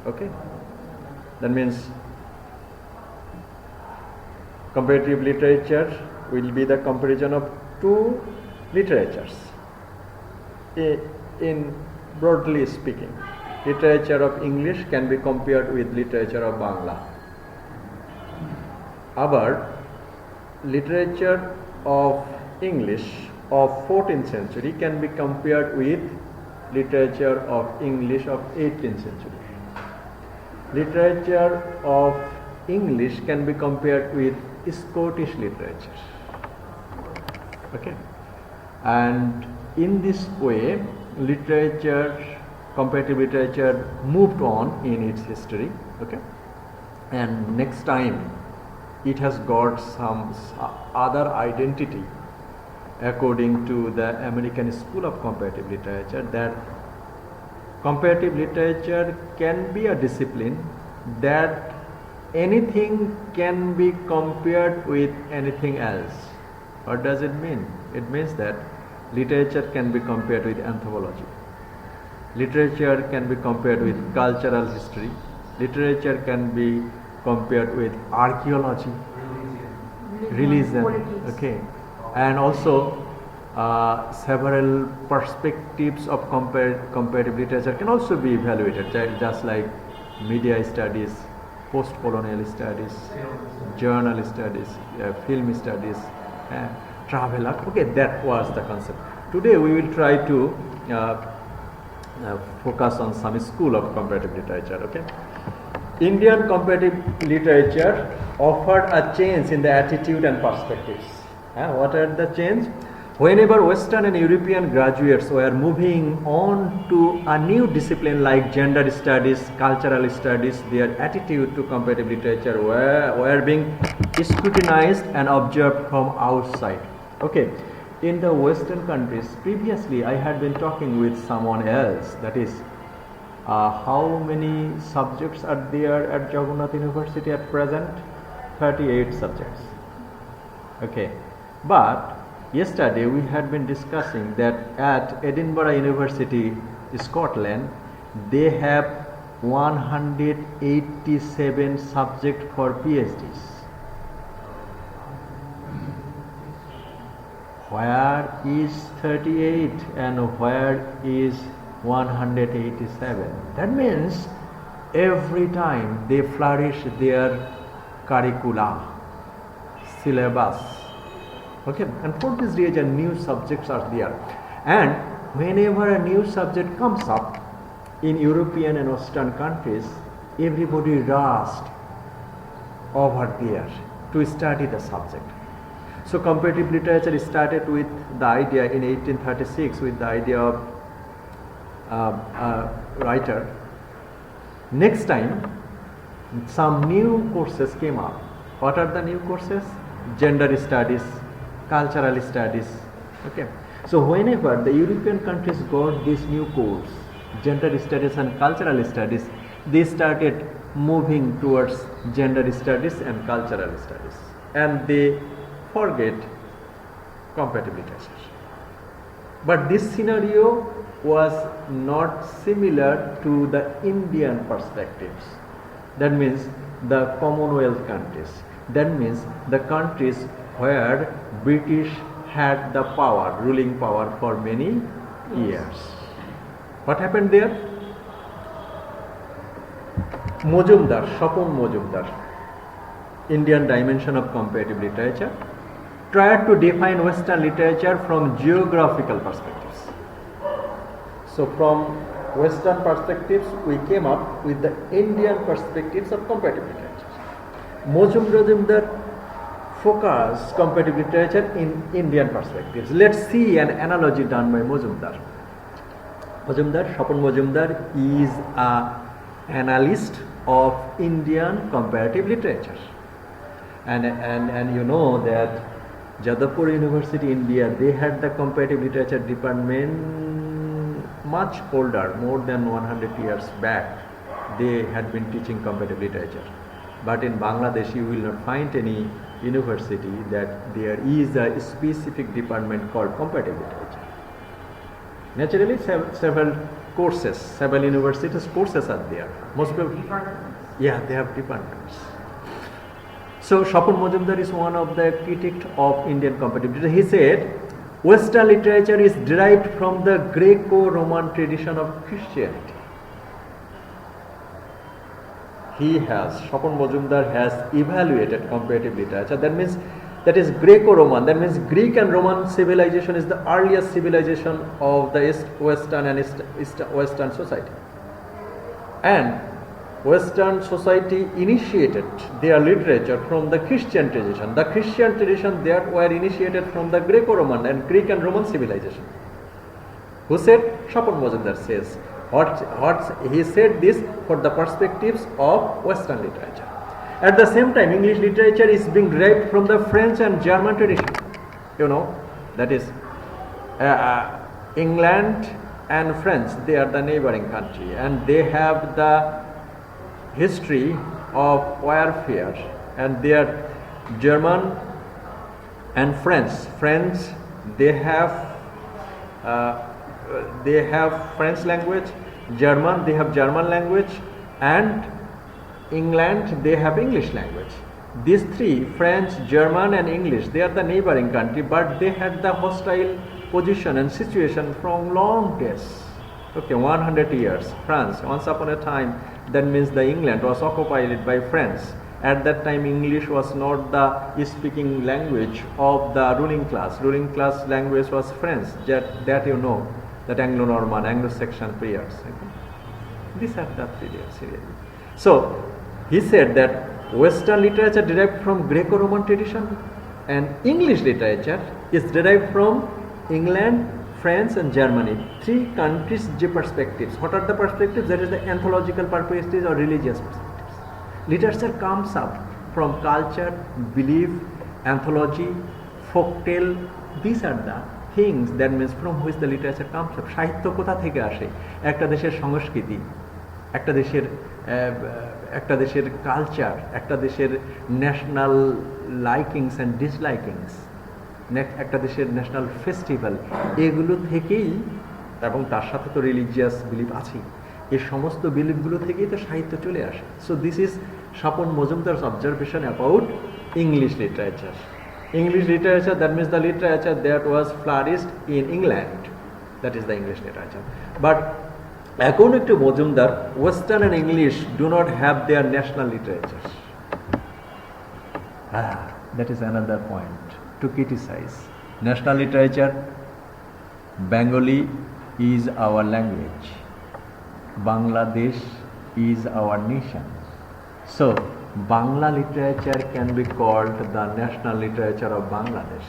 Okay, that means comparative literature will be the comparison of two literatures. In broadly speaking, literature of English can be compared with literature of Bangla. Our literature of English of 14th century can be compared with literature of English of 18th century. Literature of English can be compared with Scottish literature. Okay, and in this way, comparative literature moved on in its history. Okay, and next time it has got some other identity according to the American School of Comparative Literature, that comparative literature can be a discipline that anything can be compared with anything else. What does it mean? It means that literature can be compared with anthropology. Literature can be compared with cultural history. Literature can be compared with archaeology, religion. Okay, and also several perspectives of comparative literature can also be evaluated, just like media studies, post-colonial studies, journal studies, film studies, travel art. Okay, that was the concept. Today we will try to focus on some school of comparative literature. Okay, Indian comparative literature offered a change in the attitude and perspectives. What are the change? Whenever Western and European graduates were moving on to a new discipline like gender studies, cultural studies, their attitude to comparative literature were being scrutinized and observed from outside. Okay, in the Western countries, previously I had been talking with someone else, that is, how many subjects are there at Jagannath University at present? 38 subjects. Okay, but yesterday we had been discussing that at Edinburgh University, Scotland, they have 187 subjects for PhDs. Where is 38 and where is 187? That means every time they flourish their curricula, syllabus. Okay, and for this reason new subjects are there, and whenever a new subject comes up in European and Western countries, everybody rushed over there to study the subject. So comparative literature started with the idea in 1836 with the idea of writer. Next time some new courses came up. What are the new courses? Gender studies, cultural studies. Okay, so whenever the European countries got this new course, gender studies and cultural studies, they started moving towards gender studies and cultural studies, and they forget comparative literature. But this scenario was not similar to the Indian perspectives. That means the Commonwealth countries. That means the countries where British had the power, ruling power for many years. What happened there? Majumdar, Shapon Majumdar, Indian dimension of comparative literature, tried to define Western literature from geographical perspectives. So from Western perspectives, we came up with the Indian perspectives of comparative literature. Majumdar focused comparative literature in Indian perspectives. Let's see an analogy done by Majumdar. Shapon Majumdar is an analyst of Indian comparative literature. And you know that Jadavpur University, India, they had the comparative literature department much older, more than 100 years back. They had been teaching comparative literature. But in Bangladesh, you will not find any university that there is a specific department called comparative literature. Naturally, several courses, several universities courses are there. Most people, yeah, they have departments. So Shapon Majumdar is one of the critics of Indian competitive. He said, Western literature is derived from the Greco-Roman tradition of Christianity. Shapon Majumdar has evaluated comparative literature. That is Greco-Roman. That means Greek and Roman civilization is the earliest civilization of the Western and Western society. And Western society initiated their literature from the Christian tradition. The Christian tradition that were initiated from the Greco-Roman and Greek and Roman civilization. Who said? Shapon Majumdar says. He said this for the perspectives of Western literature. At the same time, English literature is being derived from the French and German tradition. You know, that is England and France, they are the neighboring country, and they have the history of warfare, and they are German and French. They have French language, German, they have German language, and England, they have English language. These three, French, German and English, they are the neighboring country, but they had the hostile position and situation from long days. Okay, 100 years. France, once upon a time, that means the England was occupied by France. At that time, English was not the speaking language of the ruling class. Ruling class language was French, that you know, that Anglo-Norman, Anglo-Saxon periods. Okay? These are the periods. So, he said that Western literature derived from Greco-Roman tradition and English literature is derived from England, France and Germany. Three countries' perspectives. What are the perspectives? That is the anthological perspectives or religious perspectives. Literature comes up from culture, belief, anthology, folktale. These are the things that means from which the literature comes up. সাহিত্য কোথা থেকে আসে? একটা দেশের সংস্কৃতি, একটা দেশের culture, একটা দেশের ন্যাশনাল লাইকিংস অ্যান্ড ডিসলাইকিংস, একটা দেশের ন্যাশনাল ফেস্টিভ্যাল, এগুলো থেকেই, এবং তার সাথে তো রিলিজিয়াস বিলিফ আছেই, এই সমস্ত বিলিফগুলো থেকেই তো সাহিত্য চলে আসে। So this is Shapon Majumdar's observation about English literature. English literature, that means the literature that was flourished in England. That is the English literature. But according to Majumdar, Western and English do not have their national literature. That is another point to criticize. National literature, Bengali is our language. Bangladesh is our nation. So, Bangla literature can be called the national literature of Bangladesh.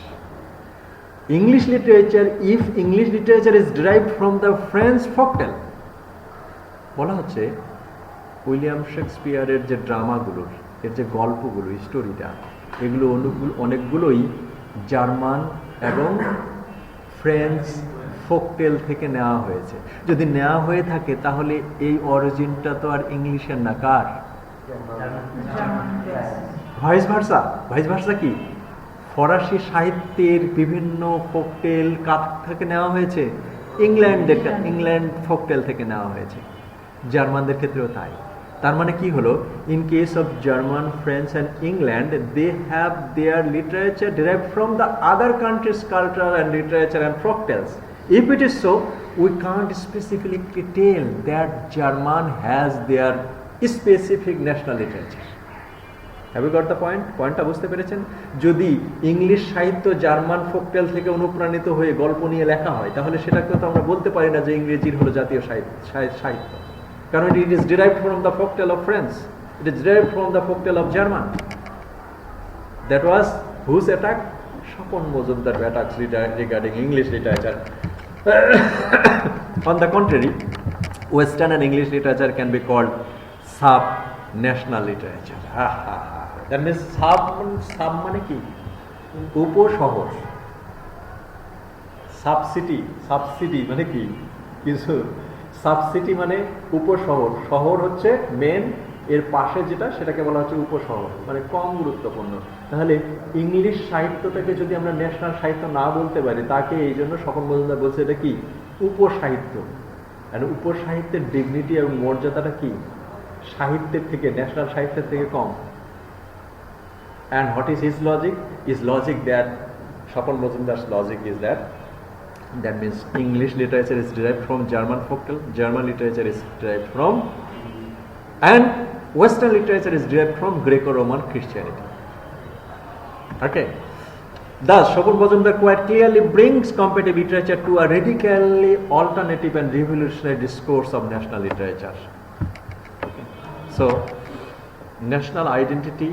English literature, if English literature is derived from the French folktale, বলা হচ্ছে William শেক্সপিয়ারের যে ড্রামাগুলোর, এর যে গল্পগুলো, স্টোরিটা, এগুলো অনেকগুলোই German এবং ফ্রেঞ্চ ফোকটেল থেকে নেওয়া হয়েছে। যদি নেওয়া হয়ে থাকে তাহলে এই অরিজিনটা তো আর ইংলিশের না, কার? ভাইস ভার্সা কি? ফরাসি সাহিত্যের বিভিন্ন ফোকটেল কার থেকে নেওয়া হয়েছে? ইংল্যান্ড ফোকটেল থেকে নেওয়া হয়েছে। জার্মানদের ক্ষেত্রেও তাই। তার মানে কি হলো, in case of German, French and England, they have their literature derived from the other countries' culture and literature and folktales. If it is so, we can't specifically tell that German has their specific national literature. Have you got the point? পয়েন্টটা বুঝতে পেরেছেন? যদি English সাহিত্য German ফোকটেল থেকে অনুপ্রাণিত হয়ে গল্প নিয়ে লেখা হয়, তাহলে সেটাকে তো আমরা বলতে পারি না যে ইংরেজির হলো জাতীয় সাহিত্য, কারণ it is derived from the folktale of France, it is derived from the folktale of German. That was whose attack? Shapon Majumdar attacks regarding English literature. On the contrary, Western and English literature can be called sub-national literature. That means sub মানে কি? উপশহর। Subsidy মানে কি? কিছু subsidy মানে উপশহর। শহর হচ্ছে main, এর পাশে যেটা সেটাকে বলা হচ্ছে উপশহর, মানে কম গুরুত্বপূর্ণ। তাহলে ইংলিশ সাহিত্যটাকে যদি আমরা ন্যাশনাল সাহিত্য না বলতে পারি, তাকে এই জন্য শপন মজুমদার বলছে এটা কি? উপসাহিত্য। and উপসাহিত্যের ডিগনিটি এবং মর্যাদাটা কি সাহিত্যের থেকে, ন্যাশনাল সাহিত্যের থেকে কম? And what is his logic? His logic that Shapon Mojumdar's logic is that means English literature is derived from German folktale, German literature is derived from, and Western literature is derived from Greco-Roman Christianity. Okay. Thus, Shapon Mojumdar quite clearly brings comparative literature to a radically alternative and revolutionary discourse of national literature. Okay. So, national identity,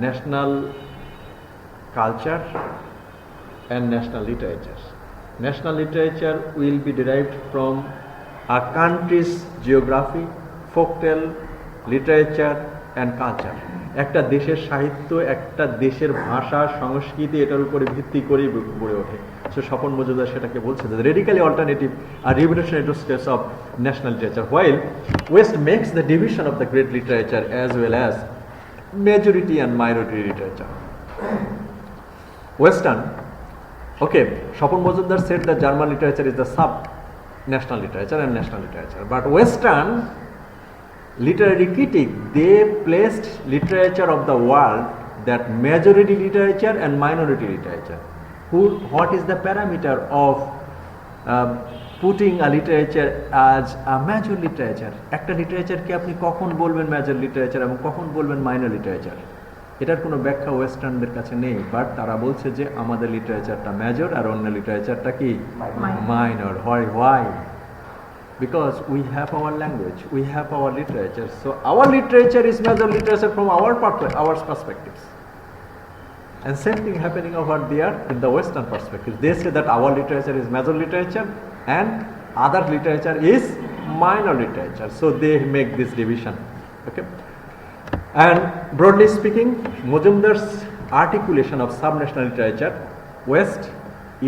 national culture and national literature. National literature will be derived from a country's geography, folktale, literature and culture. একটা দেশের সাহিত্য, একটা দেশের ভাষা, সংস্কৃতি এটার উপরে ভিত্তি করেই গড়ে ওঠে। সো স্বপন মজুমদার সেটাকে বলছে যে রেডিক্যালি অল্টারনেটিভ আর revolutionary steps of national literature, while west makes the division of the great literature as well as majority and minority literature. Western, okay, Shapon Mojumdar said that German literature is the sub-national literature and national literature. But Western literary critic, they placed literature of the world that majority literature and minority literature. What is the parameter of putting a literature as a major literature? একটা লিটারেচারকে আপনি কখন বলবেন major literature এবং কখন বলবেন minor literature? এটার কোনো ব্যাখ্যা ওয়েস্টার্নদের কাছে নেই, বাট তারা বলছে যে আমাদের লিটারেচারটা মেজর আর অন্য লিটারেচারটা কি minor. Why? Because we have our language, we have our literature. So our literature is major literature from our perspectives. And same thing happening over there in the Western perspective. They say that our literature is major literature and other literature is minor literature. So they make this division. Okay. And broadly speaking, Mojumdar's articulation of subnational literature, West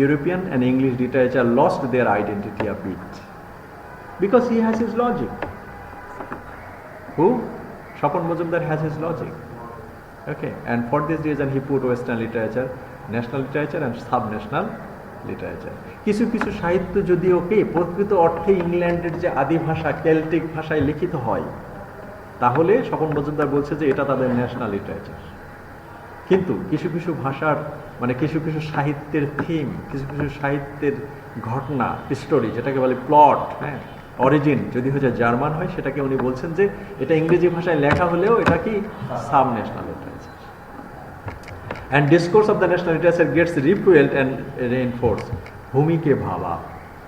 European and English literature lost their identity a bit because he has his logic. Who? Shapon Mojumdar has his logic. Okay, and for this reason he put Western literature, national literature and sub-national literature. কিছু কিছু সাহিত্য যদিও কি প্রকৃত অর্থে ইংল্যান্ডের যে আদি ভাষা কেল্টিক ভাষায় লিখিত হয়, তাহলে স্বপন মজুমদার বলছে যে এটা তাদের ন্যাশনাল লিটারেচার। কিন্তু কিছু কিছু ভাষার মানে কিছু কিছু সাহিত্যের থিম, কিছু কিছু সাহিত্যের ঘটনা, স্টোরি যেটাকে বলে প্লট, হ্যাঁ, অরিজিন যদি হচ্ছে জার্মান হয়, সেটাকে উনি বলছেন যে এটা ইংরেজি ভাষায় লেখা হলেও এটা কি sub national literature. And discourse of the national literature gets refueled and reinforced. Bhumike Bhabha,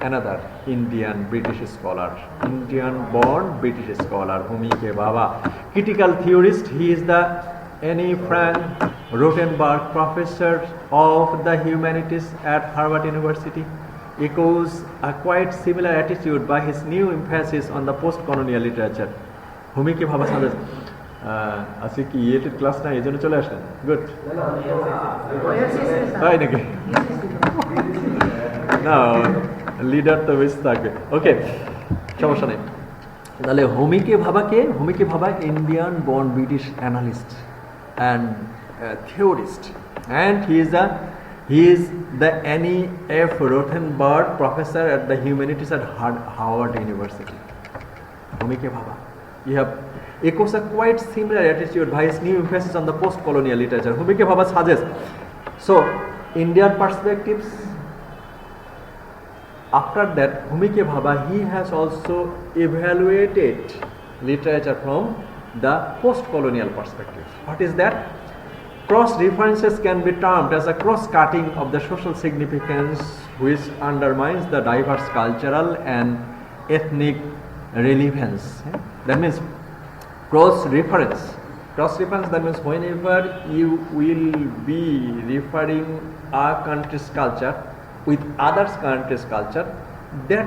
another Indian British scholar, Indian-born British scholar, Bhumike Bhabha, critical theorist. He is the Anne Frank Rothenberg Professor of the Humanities at Harvard University. Echoes a quite similar attitude by his new emphasis on the post-colonial literature. Bhumike Bhabha says, আজকে কি ইয়েটের class না, এই জন্য চলে আসলেন? Good, তাই নাকি? না, লিডার তো বেশ থাকবে। ওকে, সমস্যা নেই। তাহলে হোমিকে ভাবা Indian born British analyst and theorist, and he is the Anne F. Rothenberg Professor at the Humanities at Harvard University. Homike Bhabha, you have echoes a quite similar attitude by his new emphasis on the post-colonial literature. Homike Bhabha suggests, so Indian perspectives. After that, Homike Bhabha, he has also evaluated literature from the post-colonial perspective. What is that? Cross references can be termed as a cross-cutting of the social significance which undermines the diverse cultural and ethnic relevance. That means cross-reference, that means whenever you will be referring a country's culture with others country's culture, that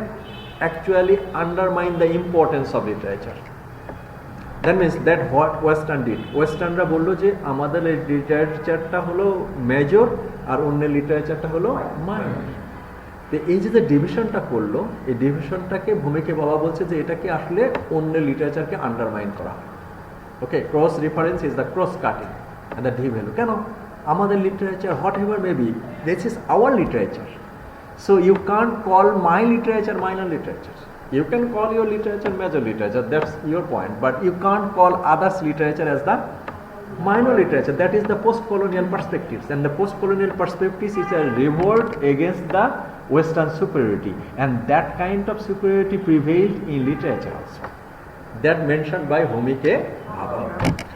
actually undermine the importance of literature. That means that what Western did, ওয়েস্টার্নরা বললো যে আমাদের লিটারেচারটা হলো major আর অন্য লিটারেচারটা হলো minor. তো এই যে ডিভিশনটা করলো, এই ডিভিশনটাকে ভূমিকে বাবা বলছে যে এটাকে আসলে অন্য লিটারেচারকে আন্ডারমাইন করা। Okay, cross reference is the cross cutting and the devil. কেন? আমাদের literature whatever may be, this is our literature, so you can't call my literature minor literature. You can call your literature major literature, that's your point, but you can't call others literature as the minor literature. That is the post-colonial perspectives, and the post-colonial perspectives is a revolt against the Western superiority, and that kind of superiority prevailed in literature also. That mentioned by Homi K. Bhabha.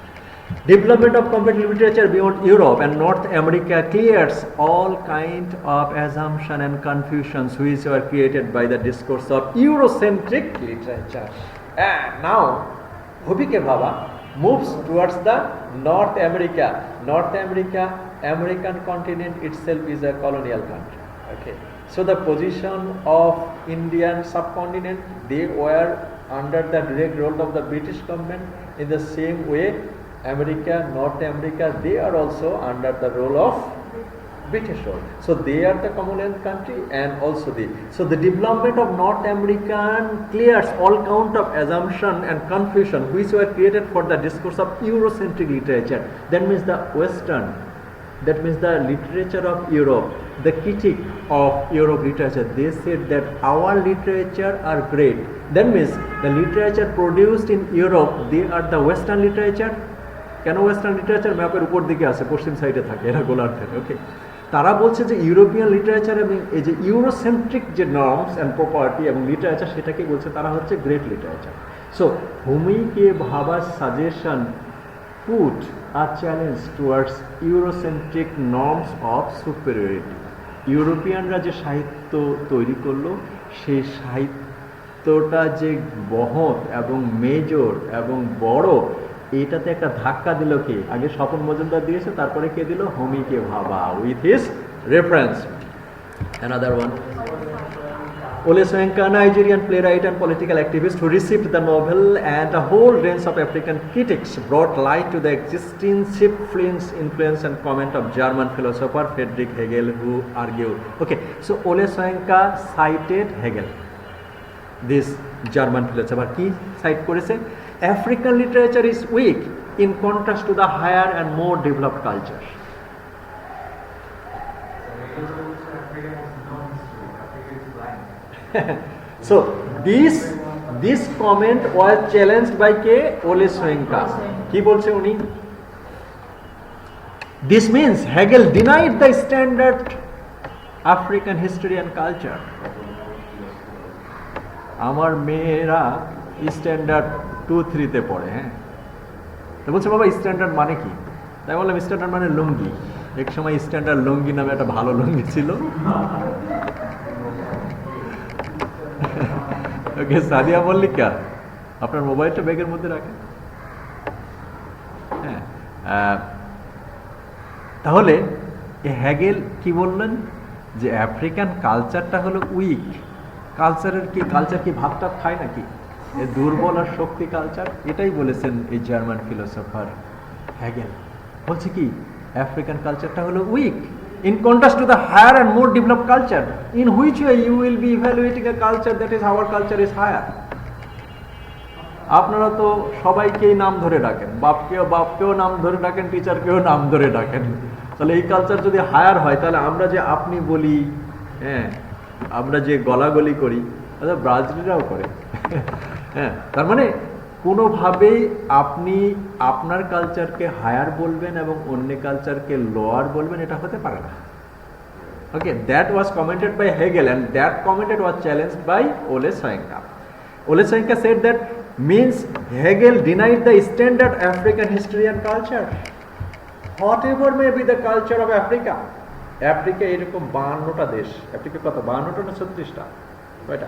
Development of comparative literature beyond Europe and North America clears all kind of assumption and confusions which were created by the discourse of Eurocentric literature. And now, Homi K. Bhabha moves towards the North America. North America, American continent itself is a colonial country. Okay. So the position of Indian subcontinent, they were under the direct rule of the British government. In the same way, America, North America, they are also under the role of British rule. So they are the Commonwealth country, and also so the development of North American clears all count of assumption and confusion which were created for the discourse of Eurocentric literature. That means the Western, that means the literature of Europe, the critique of Europe literature, they said that our literature are great. That means the literature produced in Europe, they are the Western literature. কেন western literature ম্যাপের উপর দিকে আছে, পশ্চিম সাইডে থাকে, এরা গোলার থাকে। ওকে, তারা বলছে যে ইউরোপিয়ান লিটারেচার এবং এই যে ইউরোসেন্ট্রিক যে নর্মস অ্যান্ড প্রপার্টি এবং লিটারেচার, সেটাকে বলছে তারা হচ্ছে great literature. So Homi K ভাবার suggestion put a challenge towards Eurocentric norms of superiority. ইউরোপিয়ানরা যে সাহিত্য তৈরি করলো, সেই সাহিত্যটা যে বহৎ এবং মেজর এবং বড়, এটাতে একটা ধাক্কা দিল কে? আগে স্বপন মজুমদার দিয়েছে, তারপরে কে দিল? হোমি কে ভাবা with his reference. Another one, Ole Soyinka, Nigerian playwright and political activist who received the Nobel, and a whole range of African critics brought light to the existing influence and comment of German philosopher Friedrich Hegel, who argued. Okay, so Ole Soyinka cited Hegel, this German philosopher. Ki cite করেছে? African literature is weak in contrast to the higher and more developed culture. So this comment was challenged by Ole Soyinka. কি বলছে উনি? This means Hegel denied the standard African history and culture. আমার মেয়েরা standard 2-3 পড়ে, হ্যাঁ, তো বলছে বাবা স্ট্যান্ডার্ড মানে কি? তাই বললাম স্ট্যান্ডার্ড মানে লুঙ্গি। এক সময় স্ট্যান্ডার্ড লুঙ্গি নামে একটা ভালো লুঙ্গি ছিল। ওকে, সাদিয়া মল্লিকা, আপনার মোবাইলটা ব্যাগের মধ্যে রাখেন। হ্যাঁ, তাহলে হ্যাগেল কি বললেন? যে আফ্রিকান কালচারটা হলো উইক। কালচার কি ভাত টাত খায় নাকি? দুর্বল আর শক্তি কালচার, এটাই বলেছেন এই জার্মান ফিলোসফার হ্যাগেল। বলছে কি আফ্রিকান কালচারটা হলো week in contrast to the higher and more developed culture. In which way you will be evaluating a culture that is our culture is higher? আপনারা তো সবাইকেই নাম ধরে ডাকেন, বাপকেও নাম ধরে ডাকেন, টিচারকেও নাম ধরে ডাকেন। তাহলে এই কালচার যদি হায়ার হয়, তাহলে আমরা যে আপনি বলি, হ্যাঁ, আমরা যে গলাগলি করি, ব্রাজিলরাও করে। হ্যাঁ, তার মানে কোনোভাবেই আপনি আপনার কালচারকে হায়ার বলবেন এবং অন্য কালচারকে লোয়ার বলবেন, এটা হতে পারে না। Okay, that was commented by Hegel, and that commented was challenged by Ole Soyinka. Ole Soyinka said that means Hegel denied the standard African history and culture. Whatever may be the culture of Africa. Africa এরকম 52টা দেশ। Africa কত? 52টা না 36টা? কয়টা?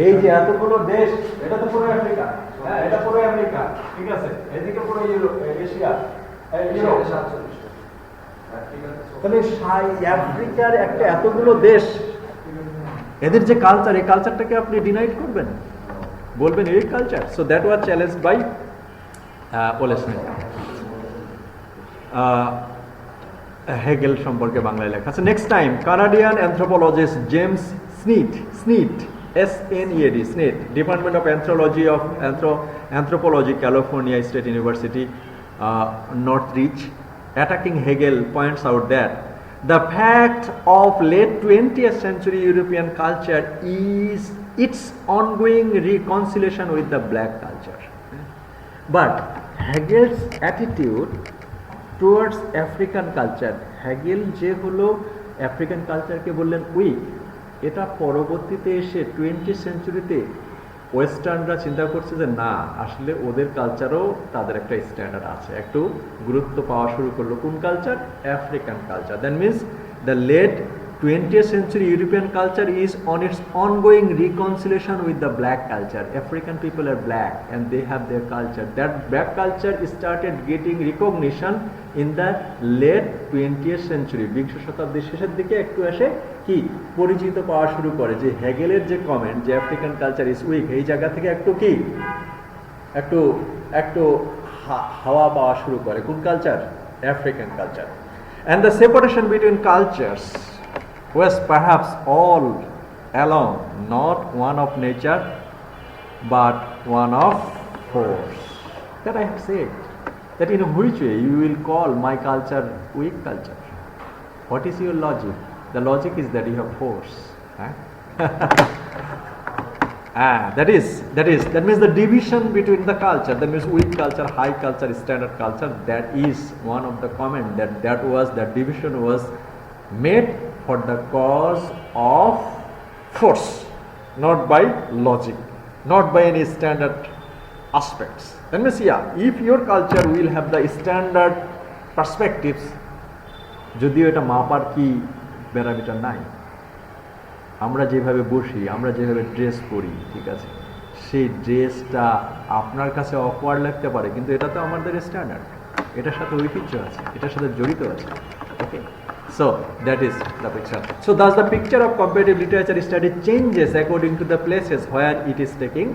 এই যে এতগুলো দেশ, এটা তো পুরো আফ্রিকা। হ্যাঁ, এটা পুরো আমেরিকা, ঠিক আছে। এদিকে পুরো এশিয়া, ইউরোপ 47। তাহলে আফ্রিকার একটা এতগুলো দেশ, এদের যে কালচার, এই কালচারটাকে আপনি ডিনাইট করবেন, বলবেন এই culture? So that was challenged by Ole Soyinka. Hegel সম্পর্কে বাংলায় লেখা আছে। Next time Canadian anthropologist James Snead, SNEAD, SNEAD, Department of Anthropology, California State University, Northridge, attacking Hegel, points out that the fact of late 20th century European culture is its ongoing reconciliation with the black culture. But Hegel's attitude towards African culture, Hegel যে হলো African কালচারকে বললেন week, এটা পরবর্তীতে এসে 20th সেঞ্চুরিতে ওয়েস্টার্নরা চিন্তা করছে যে না, আসলে ওদের কালচারও তাদের একটা স্ট্যান্ডার্ড আছে, একটু গুরুত্ব পাওয়া শুরু করলো। কোন culture? African culture. That means the late 20th century European culture is on its ongoing reconciliation with the black culture. African people are black and they have their culture. That black culture started getting recognition in the late 20th century. বিংশ শতাব্দীর শেষের দিকে একটু এসে কি পরিচিত পাওয়া শুরু করে যে হেগেলের যে কমেন্ট যে আফ্রিকান কালচার ইজ উইক, এই জায়গা থেকে একটু কি একটু একটু হাওয়া পাওয়া শুরু করে। কোন culture? African culture. And the separation between cultures was perhaps all along not one of nature but one of force. That I have said. That in which way you will call my culture weak culture? What is your logic? The logic is that you have force. That means the division between the culture, that means weak culture, high culture, standard culture, that is one of the comment that division was made for the cause of force, not by logic, not by any standard aspects. That means, if your culture will have the standard perspectives, যদিও এটা মাপার কি parameter নাই, আমরা যেভাবে বসি, আমরা যেভাবে ড্রেস করি, ঠিক আছে, সেই ড্রেসটা আপনার কাছে অকওয়ার্ড লাগতে পারে, কিন্তু এটা তো আমাদের স্ট্যান্ডার্ড, এটার সাথে ঐতিহ্য আছে, এটার সাথে জড়িত আছে। ওকে, so that is the picture. So thus the picture of comparative literature study changes according to the places where it is taking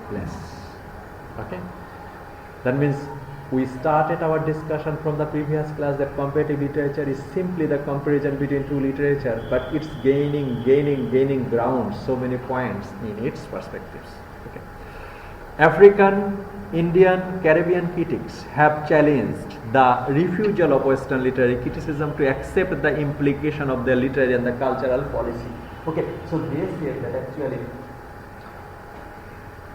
place. Okay, that means we started our discussion from the previous class that comparative literature is simply the comparison between two literature, but it's gaining ground, so many points in its perspectives. Okay, African, Indian, Caribbean critics have challenged the refusal of Western literary criticism to accept the implication of the literary and the cultural policy. Okay, so they say that actually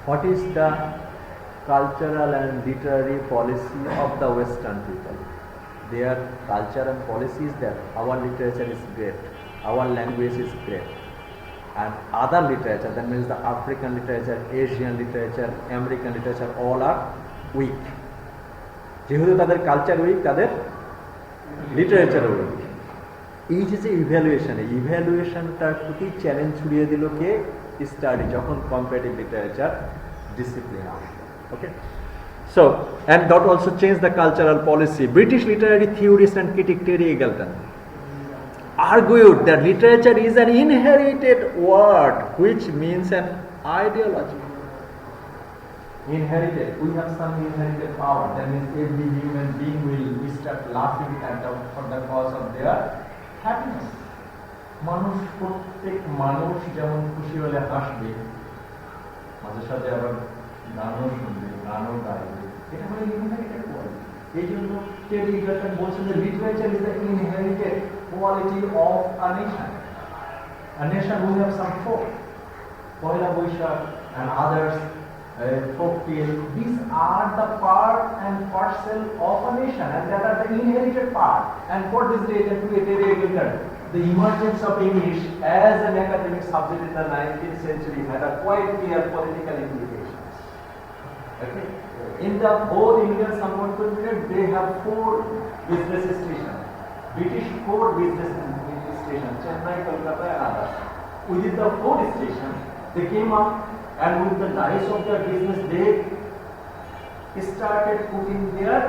what is the cultural and literary policy of the Western people? Their culture and policy is that our literature is great, our language is great, and other literature, that means the African literature, Asian literature, American literature, all are weak. যেহেতু তাদের culture week, তাদের literature week. এই যে ইভ্যালুয়েশনটার প্রতি challenge ছড়িয়ে দিল কে? Study, যখন comparative literature discipline আসলো। Okay, so and that also changed the cultural policy. British literary theorist and critic Terry Eagleton argued that literature is an inherited word, which means an ideology. Inherited, we have some inherited power. That means every human being will start laughing at them for the cause of their happiness. মানুষ, প্রত্যেক মানুষ যেমন খুশি হলে হাসবে, মাঝে সাথে আবার গানও শুনবে, গানও গাইবে, এটা হলো ইনহেরিটেড কোয়ালিটি। এই জন্য টেরি ইগলেটন বলছেন যে literature is the inherited quality of a nation. A nation will have some folk, Poila Boishakh and others, folk tale. These are the part and parcel of a nation, and that are the inherited part. And for this reason, to Terry Eagleton, the emergence of English as an academic subject in the 19th century had a quite clear political implications. Okay. In the whole Indian subcontinent period, they have 4 business stations. British 4 business stations, Chennai, Kolkata, and others. Within the 4 stations, they came up, and with the rise of their business, they started putting their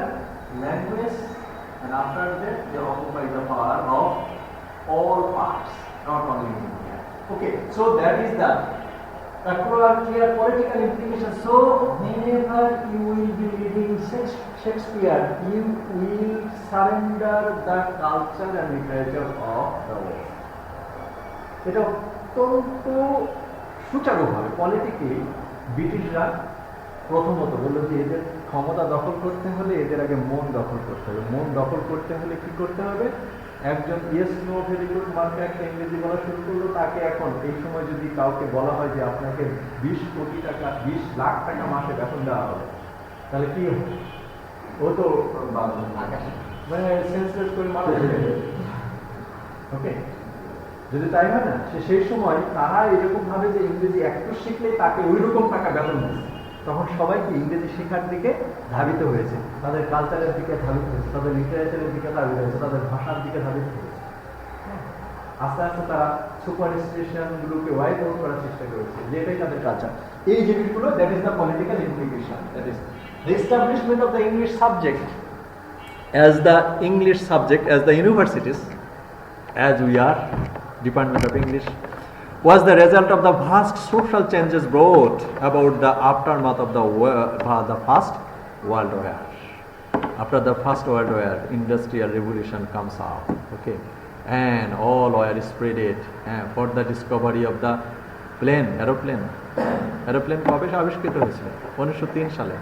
language, and after that, they occupy the power of all parts, not only in India. Okay, so that is the clear political implication. So whenever you will be reading Shakespeare, you will surrender the culture and literature of the West. এটা অত্যন্ত সুচারুভাবে politically ব্রিটিশরা প্রথমত বলল যে এদের ক্ষমতা দখল করতে হলে এদের আগে মন দখল করতে হবে। মন দখল করতে হলে কি করতে হবে? একজন ইয়েস নো ভেরি গুড মার্কে একটা ইংরেজি বলা শুরু করলো, তাকে এখন এই সময় যদি কাউকে বলা হয় যে আপনাকে 20 কোটি টাকা 20 লাখ টাকা মাসে বেতন দেওয়া হবে, তাহলে কি হবে? ও তো মানে সেন্সলেস করে মারা যাবে। ওকে, যদি তাই হয় না, সেই সময় তারা এরকম ভাবে যে ইংরেজি একটু শিখলে তাকে ওই রকম টাকা বেতন দিচ্ছে, তখন সবাইকে ইংরেজি শেখার দিকে ধাবিত হয়েছে, তাদের কালচারের দিকে ধাবিত হয়েছে, তাদের লিটারেচারের দিকে ধাবিত হয়েছে, তাদের ভাষার দিকে ধাবিত হয়েছে। আস্তে আস্তে তারা সুপার স্টেশন গুলোকে ওয়াইড আউট করার চেষ্টা করেছে, যেটাই তাদের কালচার। এই জিনিসগুলো, that is the political implication, that is the establishment of the English subject as the English subject, as the universities, as we are Department of English, was the result of the vast social changes brought about the aftermath of the First World War. After the First World War, Industrial Revolution comes out, okay, and all were spreaded for the discovery of the aeroplane কবে আবিষ্কৃত হয়েছিল? 1903 সালে,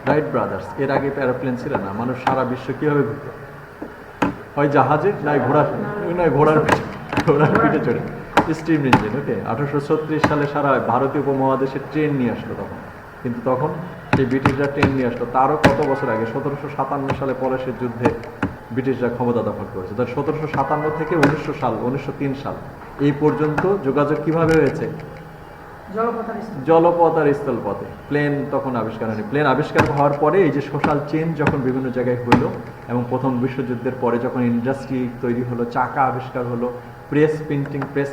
right brothers. এর আগে aeroplane ছিল না। মানুষ সারা বিশ্ব কিভাবে ঘুরত? হয় জাহাজে, নয় ঘোড়ার পিঠে চড়ে, স্টিম ইঞ্জিন। ওকে, 1836 সালে সারা ভারতীয় উপমহাদেশে ট্রেন নিয়ে আসলো তখন। কিন্তু তখন সেই ব্রিটিশরা ট্রেন নিয়ে আসলো তারও কত বছর আগে, 1757 সালে পলাশের যুদ্ধে ব্রিটিশরা ক্ষমতা দখল করেছে। তার 1757 থেকে 1903 সাল এই পর্যন্ত যোগাযোগ কিভাবে হয়েছে? জলপথ আর স্থলপথে। প্লেন তখন আবিষ্কার হয়নি। প্লেন আবিষ্কার হওয়ার পরে এই যে সোশ্যাল চেঞ্জ যখন বিভিন্ন জায়গায় হলো, এবং প্রথম বিশ্বযুদ্ধের পরে যখন ইন্ডাস্ট্রি তৈরি হলো, চাকা আবিষ্কার হলো, প্রেস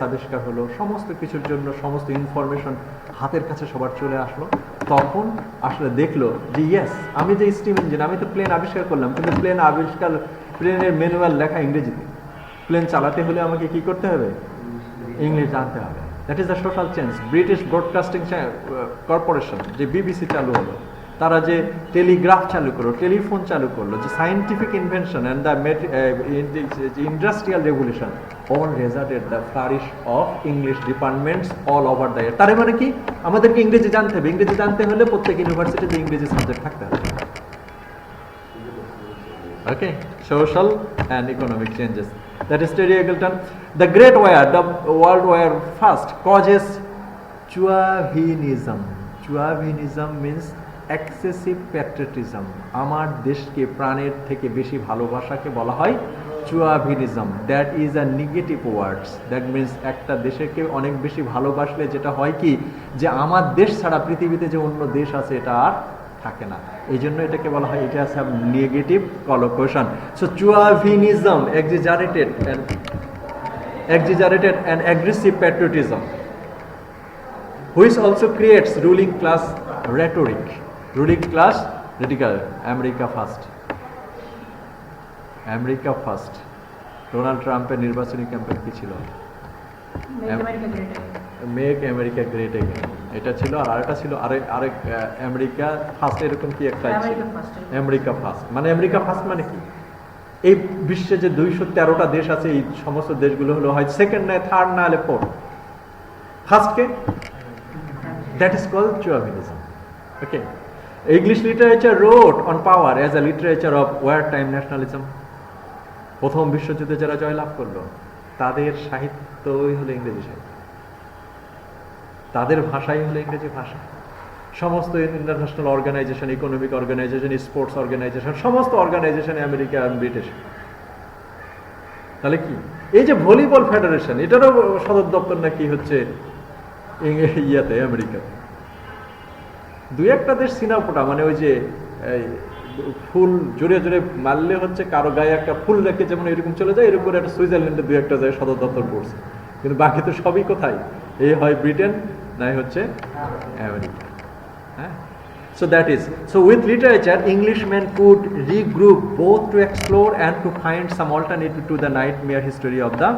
আবিষ্কার হলো, সমস্ত কিছুর জন্য সমস্ত ইনফরমেশন হাতের কাছে সবার চলে আসলো, তখন আসলে দেখলো যে ইয়েস, আমি যে স্টিম ইঞ্জিন, আমি তো প্লেন আবিষ্কার করলাম, কিন্তু প্লেনের ম্যানুয়াল লেখা ইংরেজিতে। প্লেন চালাতে হলে আমাকে কি করতে হবে? ইংলিশ জানতে হবে। That is the social change. British broadcasting corporation, যে বিবিসি চালু হলো, তারা যে টেলিগ্রাফ চালু করলো, টেলিফোন চালু করলো, যে scientific invention and the industrial revolution all resulted the flourish of English departments all over the year. তার মানে কি? আমাদেরকে ইংরেজি জানতে হবে। ইংরেজি জানতে হলে প্রত্যেক ইউনিভার্সিটিতে ইংরেজি সাবজেক্ট থাকতে হবে। Okay, social and economic changes. That is Terry Eagleton. The Great War, the World War First, causes chauvinism. Chauvinism means excessive patriotism. আমার দেশকে প্রাণের থেকে বেশি ভালোবাসাকে বলা হয় chauvinism. That is a negative words. That means একটা দেশকে অনেক বেশি ভালোবাসলে যেটা হয় কি, যে আমার দেশ ছাড়া পৃথিবীতে যে অন্য দেশ আছে এটা আর থাকে না। এই জন্য এটাকে বলা হয়, এটা আছে negative collocation. So chauvinism, exaggerated and aggressive patriotism, which also creates ruling class rhetoric. America first. Donald ট্রাম্পের নির্বাচনী ক্যাম্পেইন কি ছিল? মেক আমেরিকা গ্রেট এগেন, এটা ছিল। আর আরেকটা ছিল আরেক আমেরিকা ফার্স্ট, এরকম কি একটা ছিল, আমেরিকা ফার্স্ট। মানে আমেরিকা ফার্স্ট মানে কি? এই বিশ্বে যে 213টা দেশ আছে, এই সমস্ত দেশগুলো হলো হয় সেকেন্ড নয় থার্ড, না হলে ফোর্থ। ফার্স্টকে that is called chauvinism. Okay, English literature wrote on power as a literature of wartime nationalism. প্রথম বিশ্বযুদ্ধে যারা জয়লাভ করলো, তাদের সাহিত্যই হলো ইংরেজি সাহিত্য, তাদের ভাষাই হলো ইংরেজি ভাষা। সমস্ত international organization, economic organization, sports organization, সমস্ত অর্গানাইজেশন আমেরিকা আর ব্রিটিশ। তাহলে কি, এই যে ভলিবল ফেডারেশন, এটারও সদর দপ্তর নাকি হচ্ছে ইয়াতে, আমেরিকাতে। দুই একটা দেশ সিনাপোটা, মানে ওই যে ফুল জোরে জোরে মারলে হচ্ছে কারো গায়ে একটা ফুল রেখে যেমন এরকম চলে যায়, এরকম একটা সুইজারল্যান্ডে দুই একটা জায়গায় সদর দপ্তর পড়ছে। কিন্তু বাকি তো সবই কোথায়? এই হয় ব্রিটেন, নাই হচ্ছে আমেরিকা। হ্যাঁ, so that is, so with literature Englishmen could regroup both to explore and to find some alternative to the nightmare history of the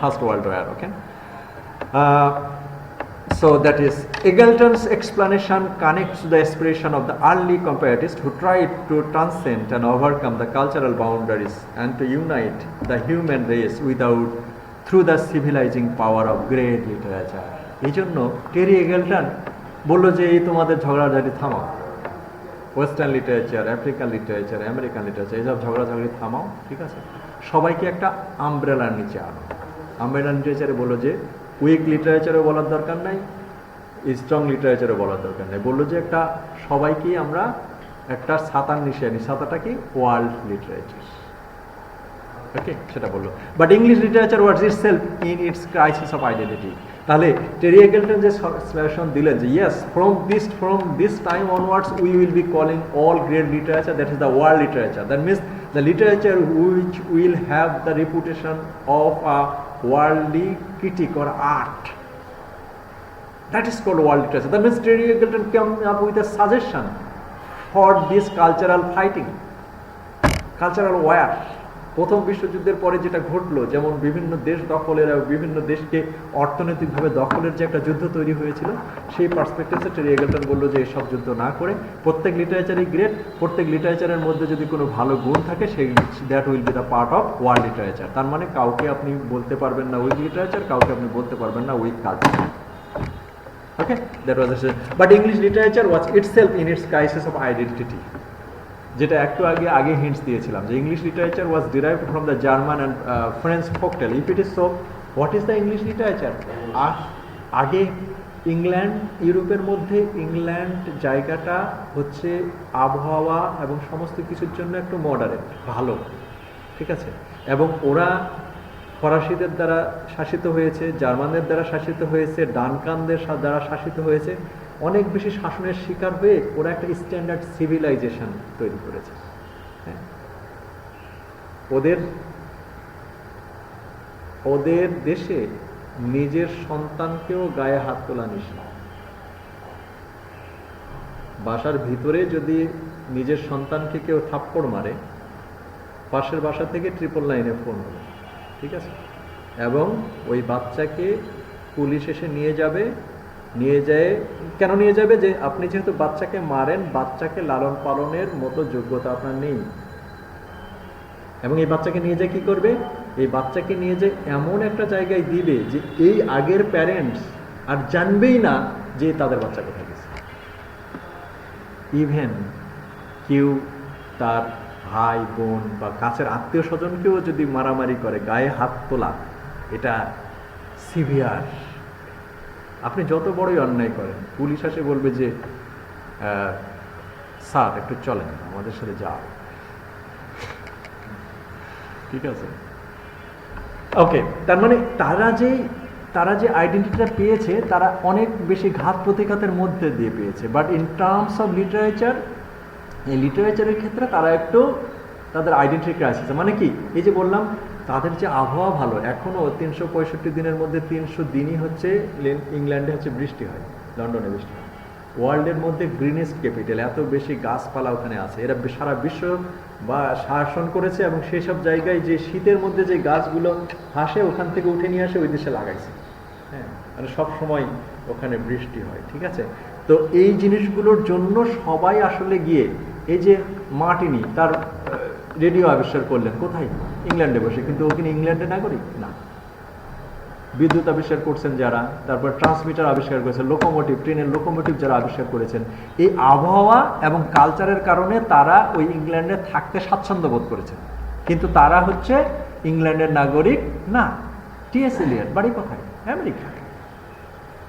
First World War. Okay, so that is, Eagleton's explanation connects to the aspiration of the early comparatists who tried to transcend and overcome the cultural boundaries and to unite the human race through the civilizing power of great literature. এই জন্য টেরি এগেলটন বললো যে এই তোমাদের ঝগড়াঝাটি থামাও, western literature, African literature, American literature, এইসব ঝগড়াঝগড়ি থামাও, ঠিক আছে? সবাইকে একটা আমব্রেলার নিচে আনো। আমব্রেলার লিটারেচারে বললো যে উইক লিটারেচারও বলার দরকার নাই, স্ট্রং লিটারেচারও বলার দরকার নেই, বললো যে একটা সবাইকে আমরা একটা ছাতার নিচে আনি। ছাতাটা কি? World literature. ওকে, সেটা বললো। But English literature was itself in its crisis of identity. তাহলে টেরি এগলটন যে সাজেশন দিলেন যে yes, from this time onwards we will be calling all great literature that is the world literature, that means the literature which will have the reputation of a worldly critic or art, that is called world literature. That means Terry Eagleton came up with a suggestion for this cultural fighting, cultural war. প্রথম বিশ্বযুদ্ধের পরে যেটা ঘটলো, যেমন বিভিন্ন দেশ দখলের, বিভিন্ন দেশকে অর্থনৈতিকভাবে দখলের যে একটা যুদ্ধ তৈরি হয়েছিল, সেই পার্সপেক্টিভে টেরি এগলটন বললো যে এসব যুদ্ধ না করে প্রত্যেক লিটারেচারই গ্রেট, প্রত্যেক লিটারেচারের মধ্যে যদি কোনো ভালো গুণ থাকে সেই that will be the part of world literature. তার মানে কাউকে আপনি বলতে পারবেন না উইক লিটারেচার, কাউকে আপনি বলতে পারবেন না weak culture. Okay, that was a, but English literature was itself in its crisis of identity. যেটা একটু আগে হিন্টস দিয়েছিলাম যে English literature was derived from the German and French folktale. If it is so, what is the English literature? আগে England, ইউরোপের মধ্যে England জায়গাটা হচ্ছে আবহাওয়া এবং সমস্ত কিছুর জন্য একটু মডারেট, ভালো, ঠিক আছে? এবং ওরা ফরাসিদের দ্বারা শাসিত হয়েছে, জার্মানদের দ্বারা শাসিত হয়েছে, ডানকানদের দ্বারা শাসিত হয়েছে, অনেক বেশি শাসনের শিকার হয়ে ওরা একটা স্ট্যান্ডার্ড সিভিলাইজেশন তৈরি করেছে। হ্যাঁ, ওদের দেশে নিজের সন্তানকেও গায়ে হাত তোলা নিষেধ। বাসার ভিতরে যদি নিজের সন্তানকে কেউ থাপ্পড় মারে, পাশের বাসা থেকে 999 ফোন হবে, ঠিক আছে? এবং ওই বাচ্চাকে পুলিশ এসে নিয়ে যায়, কেন নিয়ে যাবে? যে আপনি যেহেতু বাচ্চাকে মারেন, বাচ্চাকে লালন পালনের মতো যোগ্যতা আপনার নেই। এবং এই বাচ্চাকে নিয়ে যায় কি করবে? এই বাচ্চাকে নিয়ে যায় এমন একটা জায়গায় দিবে যে এই আগের প্যারেন্টস আর জানবেই না যে তাদের বাচ্চা কোথায় গেছে। ইভেন কেউ তার ভাই বোন বা কাছের আত্মীয় স্বজনকেও যদি মারামারি করে, গায়ে হাত তোলা, এটা সিভিয়ার। আপনি যত বড়ই অন্যায় করেন, পুলিশ এসে বলবে যে স্যার একটু চলেন আমাদের সাথে যাও, ঠিক আছে? ওকে, তার মানে তারা যে আইডেন্টিটিটা পেয়েছে, তারা অনেক বেশি ঘাত প্রতিঘাতের মধ্যে দিয়ে পেয়েছে। But in terms of literature, এই লিটারেচারের ক্ষেত্রে তারা একটু তাদের আইডেন্টিটি ক্রাইসিস। মানে কি? এই যে বললাম তাদের যে আবহাওয়া ভালো, এখনো 365 দিনের মধ্যে 300 দিনই হচ্ছে ইংল্যান্ডে হচ্ছে বৃষ্টি হয়, লন্ডনে বৃষ্টি হয়। ওয়ার্ল্ডের মধ্যে গ্রিনেস্ট ক্যাপিটাল, এত বেশি গাছপালা ওখানে আছে। এরা সারা বিশ্ব বা শাসন করেছে এবং সেই সব জায়গায় যে শীতের মধ্যে যে গাছগুলো হাসে, ওখান থেকে উঠে নিয়ে আসে ওই দেশে লাগাইছে। হ্যাঁ, মানে সব সময় ওখানে বৃষ্টি হয়, ঠিক আছে? তো এই জিনিসগুলোর জন্য সবাই আসলে গিয়ে, এই যে মার্টিনি তার রেডিও আবিষ্কার করলেন কোথায়? ইংল্যান্ডে বসে। কিন্তু ওখানে ইংল্যান্ডে নাগরিক না। বিদ্যুৎ আবিষ্কার করছেন যারা, তারপর ট্রান্সমিটার আবিষ্কার করেছেন, লোকোমোটিভ, ট্রেনের লোকোমোটিভ যারা আবিষ্কার করেছেন, এই আবহাওয়া এবং কালচারের কারণে তারা ওই ইংল্যান্ডে থাকতে স্বাচ্ছন্দ্য বোধ করেছেন। কিন্তু তারা হচ্ছে ইংল্যান্ডের নাগরিক না। টি.এস. এলিয়ট বাড়ি কোথায়? আমেরিকা।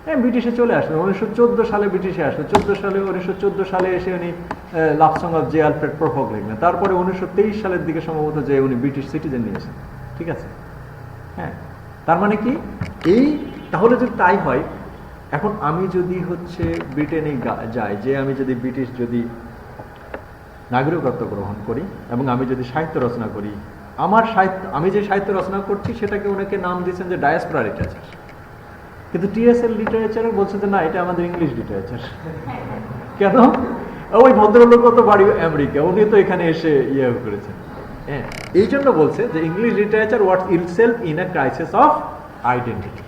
হ্যাঁ, ব্রিটিশে চলে আসলো 1914 সালে, ব্রিটিশে আসলো 1914 সালে এসে উনি love song of J Alfred Prufrock লিখলেন। তারপরে 1923 সালের দিকে সম্ভবত যে উনি ব্রিটিশ সিটিজেন নিয়েছেন, ঠিক আছে? হ্যাঁ, তার মানে কি? এই তাহলে যদি তাই হয়, এখন আমি যদি হচ্ছে ব্রিটেনে যাই, যে আমি যদি ব্রিটিশ যদি নাগরিকত্ব গ্রহণ করি এবং আমি যদি সাহিত্য রচনা করি, আমি যে সাহিত্য রচনা করছি সেটাকে ওনাকে নাম দিয়েছেন যে ডায়াসপোরা লিটারেচার। কিন্তু টি.এস. এর লিটারেচারে বলছে যে না, এটা আমাদের ইংলিশ লিটারেচার। কেন? ওই ভদ্রলোক তো বাড়ি আমেরিকা, উনি তো এখানে এসে ইয়ে করেছেন। হ্যাঁ, এই জন্য বলছে যে English literature what's itself in a crisis of identity.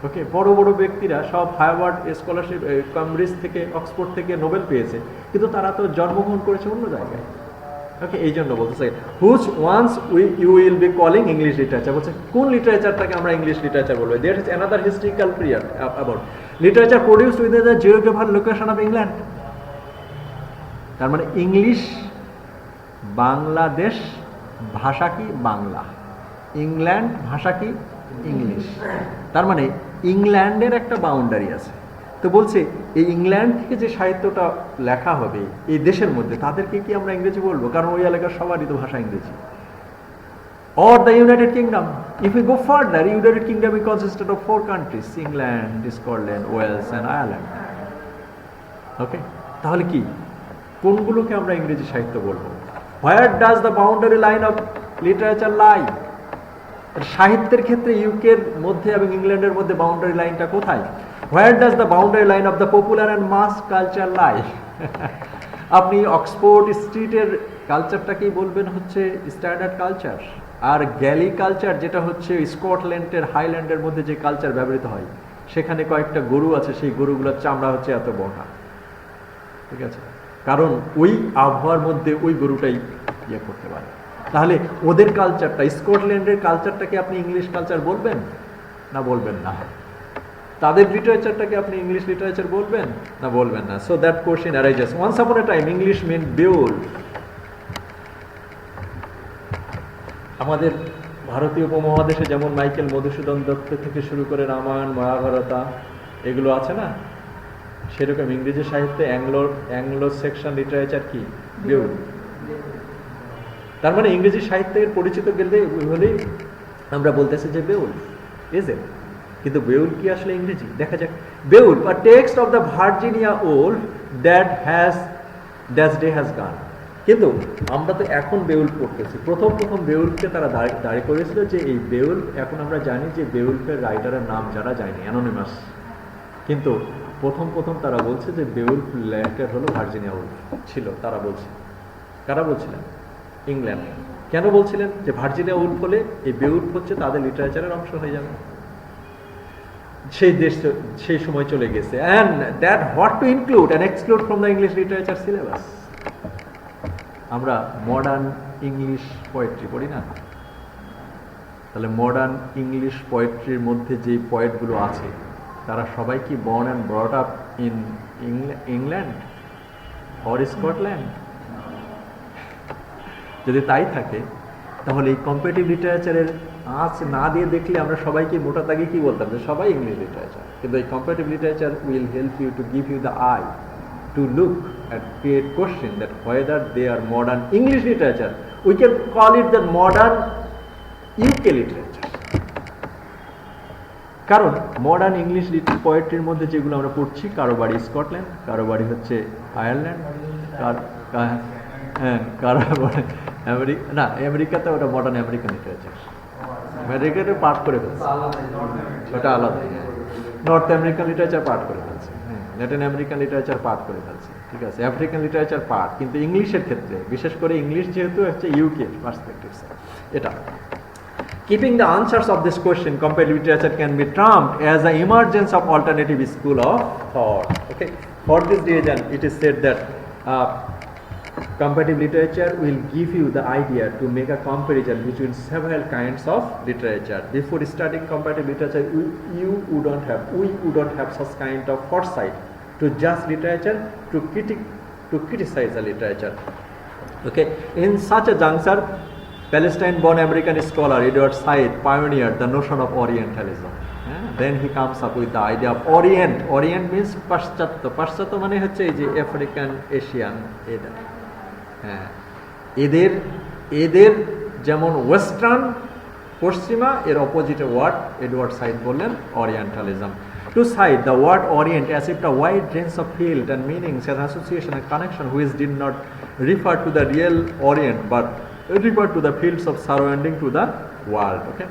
Okay, বড় বড় ব্যক্তিরা সব হার্ভার্ড স্কলারশিপ, কেমব্রিজ থেকে, অক্সফোর্ড থেকে নোবেল পেয়েছে, কিন্তু তারা তো জন্মগ্রহণ করেছে অন্য জায়গায়। ওকে, এই জন্য বলতেছে which once you will be calling English literature. বলছে কোন লিটারেচারটাকে আমরা ইংলিশ লিটারেচার বলবো? There is another historical period about literature produced within the geographical location of England. তার মানে ইংলিশ, বাংলাদেশ ভাষা কি বাংলা, ইংল্যান্ড ভাষা কি ইংলিশ। তার মানে ইংল্যান্ডের একটা বাউন্ডারি আছে। তো বলছে এই ইংল্যান্ড থেকে যে সাহিত্যটা লেখা হবে এই দেশের মধ্যে, তাদেরকে কি আমরা ইংরেজি বলবো? কারণ ওই এলাকার সবারই তো ভাষা ইংরেজি। Or the United Kingdom. If we go further, United Kingdom is consisted of 4 countries: England, Scotland, Wales and Ireland. Okay? তাহলে কি কোনগুলোকে আমরা ইংরেজি সাহিত্য বলবো? Where does the boundary line of literature lie? সাহিত্যের ক্ষেত্রে ইউকের মধ্যে এবং ইংল্যান্ডের মধ্যে বাউন্ডারি লাইনটা কোথায়? Where does the boundary line of the popular and mass culture lie? আপনি অক্সফোর্ড স্ট্রিটের কালচারটাকেই বলবেন হচ্ছে স্ট্যান্ডার্ড কালচার, আর গ্যালি কালচার যেটা হচ্ছে স্কটল্যান্ডের হাইল্যান্ডের মধ্যে যে কালচার ব্যবহৃত হয়, সেখানে কয়েকটা গরু আছে, সেই গরুগুলোর চামড়া হচ্ছে এত বড়। ঠিক আছে, কারণ ওই আবহাওয়ার মধ্যে ওই গরুটাই ইয়ে করতে পারে। তাহলে ওদের কালচারটা, স্কটল্যান্ডের কালচারটাকে আপনি ইংলিশ কালচার বলবেন না? বলবেন না। তাদের লিটারেচারটাকে আপনি ইংলিশ লিটারেচার বলবেন না? বলবেন না। So that question arises. Once upon a time English meant বেউল। আমাদের ভারতীয় উপমহাদেশে যেমন মাইকেল মধুসূদন দত্ত থেকে শুরু করে রামায়ণ, মহাভারতা এগুলো আছে না, সেরকম ইংরেজি সাহিত্যে অ্যাংলো সেকশন লিটারেচার কি বেউল। তার মানে ইংরেজি সাহিত্যের পরিচিত গেলে হলেই আমরা বলতেছি যে বেউল ইজ ইট। কিন্তু বেউল কি আসলে ইংরেজি? দেখা যাক। Beul, a text of the Virginia old that has that day has gone. কিন্তু আমরা তো এখন বেউল পড়তেছি। প্রথম বেউলকে তারা দাঁড়ি করেছিল যে এই বেউল, এখন আমরা জানি যে বেউলফের রাইটারের নাম যারা জানি অ্যানোনিমাস, কিন্তু প্রথম তারা বলছে যে বেউলফ লেটার হলো ভার্জিনিয়া উলফ ছিল। তারা বলছে, কারা বলছিলেন? ইংল্যান্ড। কেন বলছিলেন যে ভার্জিনিয়া উলফ হলে এই বেউলফ হচ্ছে তাদের লিটারেচারের অংশ হয়ে যাবে? সেই দেশ সেই সময় চলে গেছে। and that what to include and exclude from the English literature syllabus. আমরা মডার্ন ইংলিশ পোয়েট্রি পড়ি না? তাহলে মডার্ন ইংলিশ পোয়েট্রির মধ্যে যে পোয়েটগুলো আছে তারা সবাই কি born and brought up in England or Scotland? যদি তাই থাকে তাহলে এই কম্পারেটিভ লিটারেচারের আঁচ না দিয়ে দেখলে আমরা সবাইকে মোটা দাগে কি বলতাম যে সবাই ইংলিশ লিটারেচার। কিন্তু এই comparative literature will help you to give you the eye to look at create question that whether they are modern English literature. We can call it the modern UK literature. কারণ modern English পোয়েট্রির মধ্যে যেগুলো আমরা পড়ছি, কারো বাড়ি Scotland, কারো বাড়ি হচ্ছে আয়ারল্যান্ড, কারো বাড়ি না আমেরিকাতে, ওটা মডার্ন আমেরিকান লিটারেচার। আমেরিকাতে পাঠ করে ফেলছে, ওটা আলাদা। নর্থ আমেরিকান লিটারেচার পাঠ করে ফেলছে, ল্যাটিন আমেরিকান লিটারেচার পাঠ করে ফেলছে, ঠিক আছে, আফ্রিকান লিটারেচার পাঠ। কিন্তু ইংলিশের ক্ষেত্রে, বিশেষ করে ইংলিশ যেহেতু হচ্ছে ইউকে পার্সপেক্টিভ, এটা keeping the answers of this question, comparative literature can be termed as the emergence of alternative school of thought. Okay, for this reason it is said that comparative literature will give you the idea to make a comparison between several kinds of literature. Before studying comparative literature, we wouldn't have such kind of foresight to judge literature, to criticize the literature. Okay, in such a juncture, Palestine-born American scholar Edward Said pioneered the notion of Orientalism. Then he comes up with the idea of Orient. Orient means Paschatya. Paschatya মানে হচ্ছে এই যে African, Asian, এদের যেমন western পশ্চিমা, এর অপোজিটে word Edward side বললেন অরিয়েন্টালিজম। To Said, the word Orient as if a wide range of field and meanings and association and connection which did not refer to the real Orient but refer to the fields of surrounding to the world. Okay,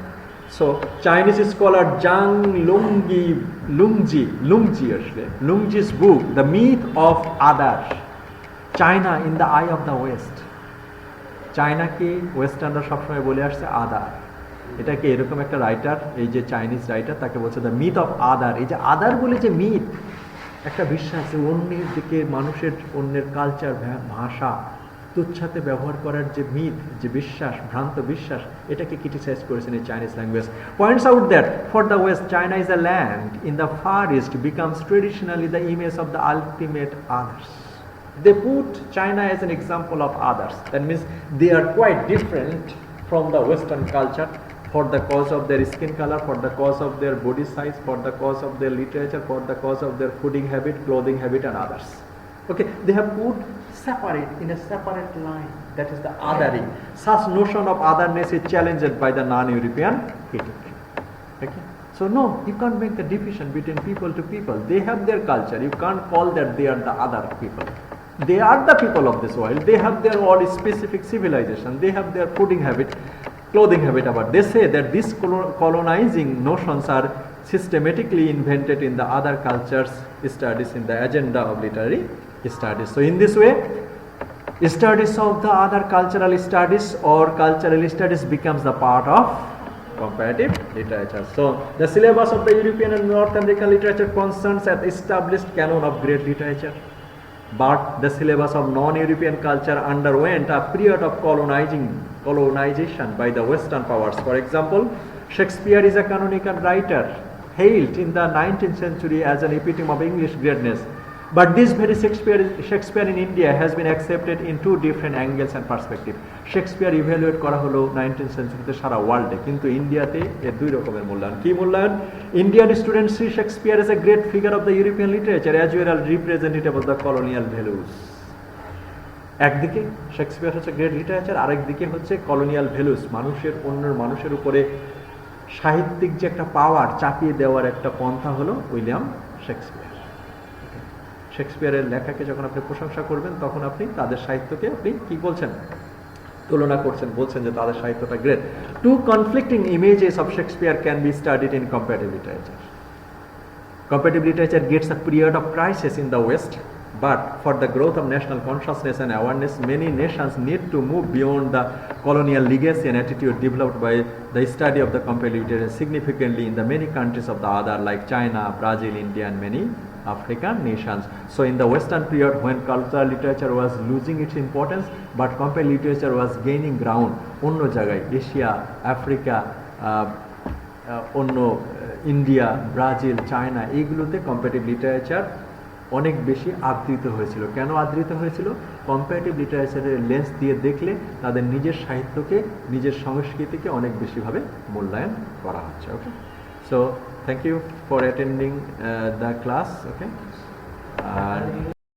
so Chinese scholar Zhang Lungji's book The Myth of Other, China in the Eye of the West. চায়নাকে ওয়েস্টার্নরা সবসময় বলে আসছে আদার। এটাকে এরকম একটা writer, এই যে Chinese writer, তাকে বলছে দ্য মিথ অফ আদার। এই যে আদার বলে যে মিথ, একটা বিশ্বাস যে অন্যের দিকে মানুষের, অন্যের কালচার, ভাষা তুচ্ছাতে ব্যবহার করার যে মিথ, যে বিশ্বাস, ভ্রান্ত বিশ্বাস, এটাকে ক্রিটিসাইজ করেছেন এই Chinese language. Points out that for the West China is a land in the Far East becomes traditionally the image of the ultimate others. They put China as an example of others. That means they are quite different from the Western culture for the cause of their skin color, for the cause of their body size, for the cause of their literature, for the cause of their fooding habit, clothing habit, and others. Okay, they have put separate in a separate line. That is the othering. Such notion of otherness is challenged by the non-European critic. Okay. So no, you can't make the division between people to people. They have their culture. You can't call that they are the other people. They are the people of this world. They have their own specific civilization. They have their fooding habit, clothing habit. But they say that these colonizing notions are systematically invented in the other cultures' studies in the agenda of literary studies. So in this way, studies of the other cultural studies or cultural studies becomes the part of comparative literature. So the syllabus of the European and North American literature concerns an established canon of great literature, but the syllabus of non-European culture underwent a period of colonization by the Western powers. For example, Shakespeare is a canonical writer, hailed in the 19th century as an epitome of English greatness. But this very Shakespeare in India has been accepted in two different angles and perspectives. Shakespeare evaluate করা হলো 19th century সারা ওয়ার্ল্ডে, কিন্তু ইন্ডিয়াতে এর দুই রকমের মূল্যায়ন। কি মূল্যায়ন? Indian students see Shakespeare as a great figure of the European literature as well as representative of the colonial values. একদিকে শেক্সপিয়ার হচ্ছে গ্রেট লিটারেচার, আরেকদিকে হচ্ছে কলোনিয়াল ভ্যালুস, মানুষের অন্য মানুষের উপরে সাহিত্যিক যে একটা পাওয়ার চাপিয়ে দেওয়ার একটা পন্থা হলো উইলিয়াম শেক্সপিয়ার। শেক্সপিয়ারের লেখাকে যখন আপনি প্রশংসা করবেন তখন আপনি তাদের সাহিত্যকে আপনি কি বলছেন, তুলনা করছেন, বলছেন যে তাদের সাহিত্যটা great. Two conflicting images of Shakespeare can be studied in comparative literature. Comparative literature gets a period of crisis in the West, but for the growth of national consciousness and awareness, many nations need to move beyond the colonial legacy and attitude developed by the study of the comparative literature significantly in the many countries of the other like China, Brazil, India, and many African nations. So in the Western period when cultural literature was losing its importance, but comparative literature was gaining ground, অন্য জায়গায় Asia, Africa, অন্য India, Brazil, China, এইগুলোতে comparative literature অনেক বেশি আদৃত হয়েছিল। কেন আদৃত হয়েছিল? Comparative লিটারেচারের lens দিয়ে দেখলে তাদের নিজের সাহিত্যকে, নিজের সংস্কৃতিকে অনেক বেশিভাবে মূল্যায়ন করা হচ্ছে। Okay, so thank you for attending the class. Okay, R